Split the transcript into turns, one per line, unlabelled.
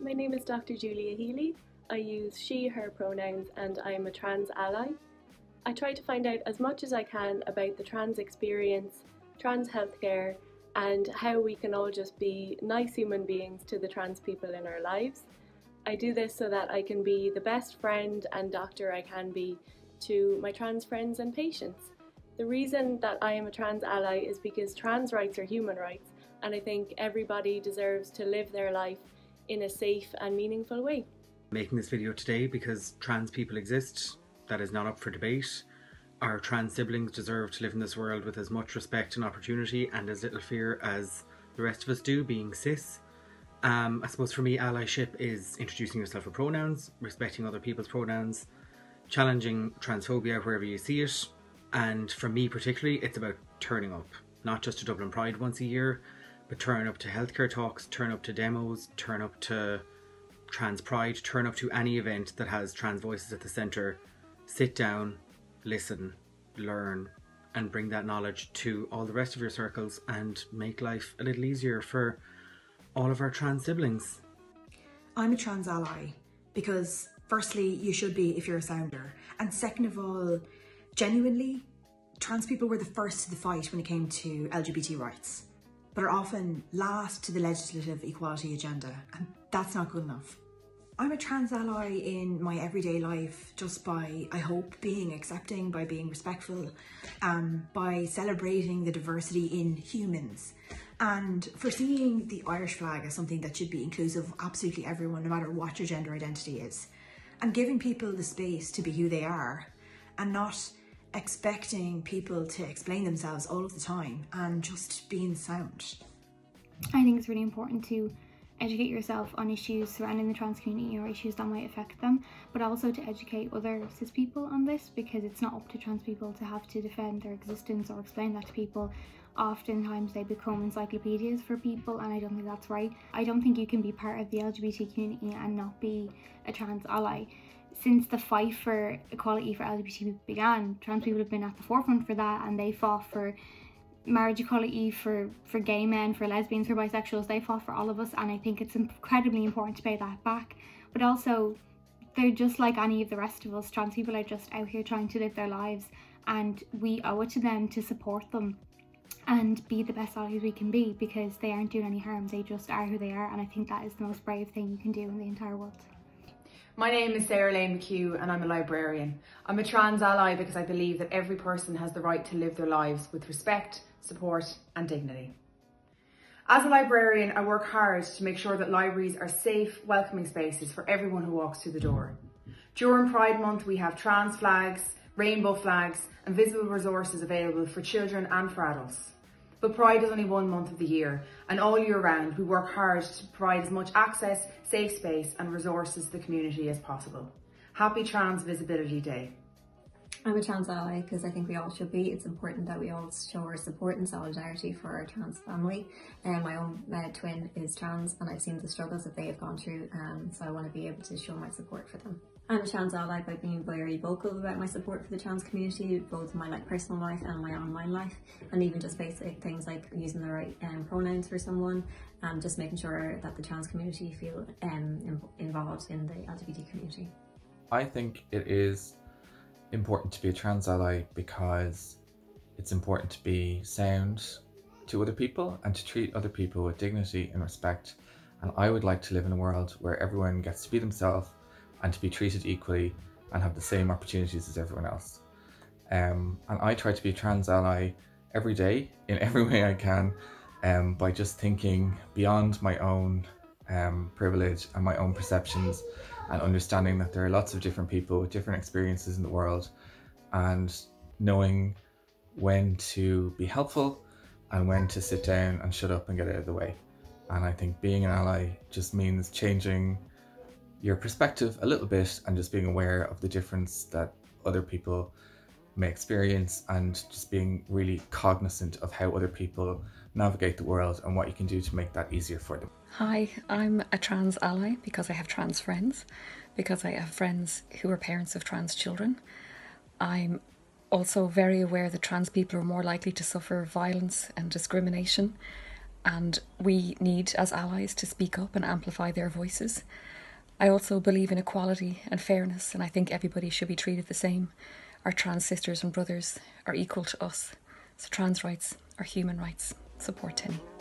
My name is Dr. Julia Healy. I use she, her pronouns, and I am a trans ally. I try to find out as much as I can about the trans experience, trans healthcare, and how we can all just be nice human beings to the trans people in our lives. I do this so that I can be the best friend and doctor I can be to my trans friends and patients. The reason that I am a trans ally is because trans rights are human rights, and I think everybody deserves to live their life in a safe and meaningful way.
Making this video today because trans people exist. That is not up for debate. Our trans siblings deserve to live in this world with as much respect and opportunity and as little fear as the rest of us do, being cis. I suppose for me, allyship is introducing yourself with pronouns, respecting other people's pronouns, challenging transphobia wherever you see it, and for me particularly, it's about turning up, not just to Dublin Pride once a year, but turn up to healthcare talks, turn up to demos, turn up to Trans Pride, turn up to any event that has trans voices at the centre, sit down, listen, learn, and bring that knowledge to all the rest of your circles and make life a little easier for all of our trans siblings.
I'm a trans ally because firstly, you should be if you're a sounder. And second of all, genuinely, trans people were the first to the fight when it came to LGBT rights, but are often last to the legislative equality agenda, and that's not good enough. I'm a trans ally in my everyday life just by, I hope, being accepting, by being respectful, by celebrating the diversity in humans, and for seeing the Irish flag as something that should be inclusive of absolutely everyone, no matter what your gender identity is, and giving people the space to be who they are, and not expecting people to explain themselves all of the time and just being sound.
I think it's really important to educate yourself on issues surrounding the trans community or issues that might affect them, but also to educate other cis people on this, because it's not up to trans people to have to defend their existence or explain that to people. Oftentimes they become encyclopedias for people, and I don't think that's right. I don't think you can be part of the LGBT community and not be a trans ally. Since the fight for equality for LGBT people began, trans people have been at the forefront for that, and they fought for marriage equality for gay men, for lesbians, for bisexuals. They fought for all of us, and I think it's incredibly important to pay that back. But also, they're just like any of the rest of us. Trans people are just out here trying to live their lives, and we owe it to them to support them and be the best allies we can be, because they aren't doing any harm, they just are who they are, and I think that is the most brave thing you can do in the entire world.
My name is Sarah Lane McHugh and I'm a librarian. I'm a trans ally because I believe that every person has the right to live their lives with respect, support and dignity. As a librarian, I work hard to make sure that libraries are safe, welcoming spaces for everyone who walks through the door. During Pride Month, we have trans flags, rainbow flags and visible resources available for children and for adults. But Pride is only 1 month of the year, and all year round we work hard to provide as much access, safe space and resources to the community as possible. Happy Trans Visibility Day.
I'm a trans ally because I think we all should be. It's important that we all show our support and solidarity for our trans family. My own twin is trans and I've seen the struggles that they have gone through, so I want to be able to show my support for them. I'm a trans ally by being very vocal about my support for the trans community, both in my personal life and my online life, and even just basic things like using the right pronouns for someone, and just making sure that the trans community feel involved in the LGBT community.
I think it is important to be a trans ally because it's important to be sound to other people and to treat other people with dignity and respect. And I would like to live in a world where everyone gets to be themselves and to be treated equally and have the same opportunities as everyone else. And I try to be a trans ally every day in every way I can, by just thinking beyond my own privilege and my own perceptions, and understanding that there are lots of different people with different experiences in the world, and knowing when to be helpful and when to sit down and shut up and get out of the way. And I think being an ally just means changing your perspective a little bit and just being aware of the difference that other people may experience, and just being really cognizant of how other people navigate the world and what you can do to make that easier for them.
Hi, I'm a trans ally because I have trans friends, because I have friends who are parents of trans children. I'm also very aware that trans people are more likely to suffer violence and discrimination, and we need as allies to speak up and amplify their voices. I also believe in equality and fairness, and I think everybody should be treated the same. Our trans sisters and brothers are equal to us, so trans rights are human rights. Support TENI.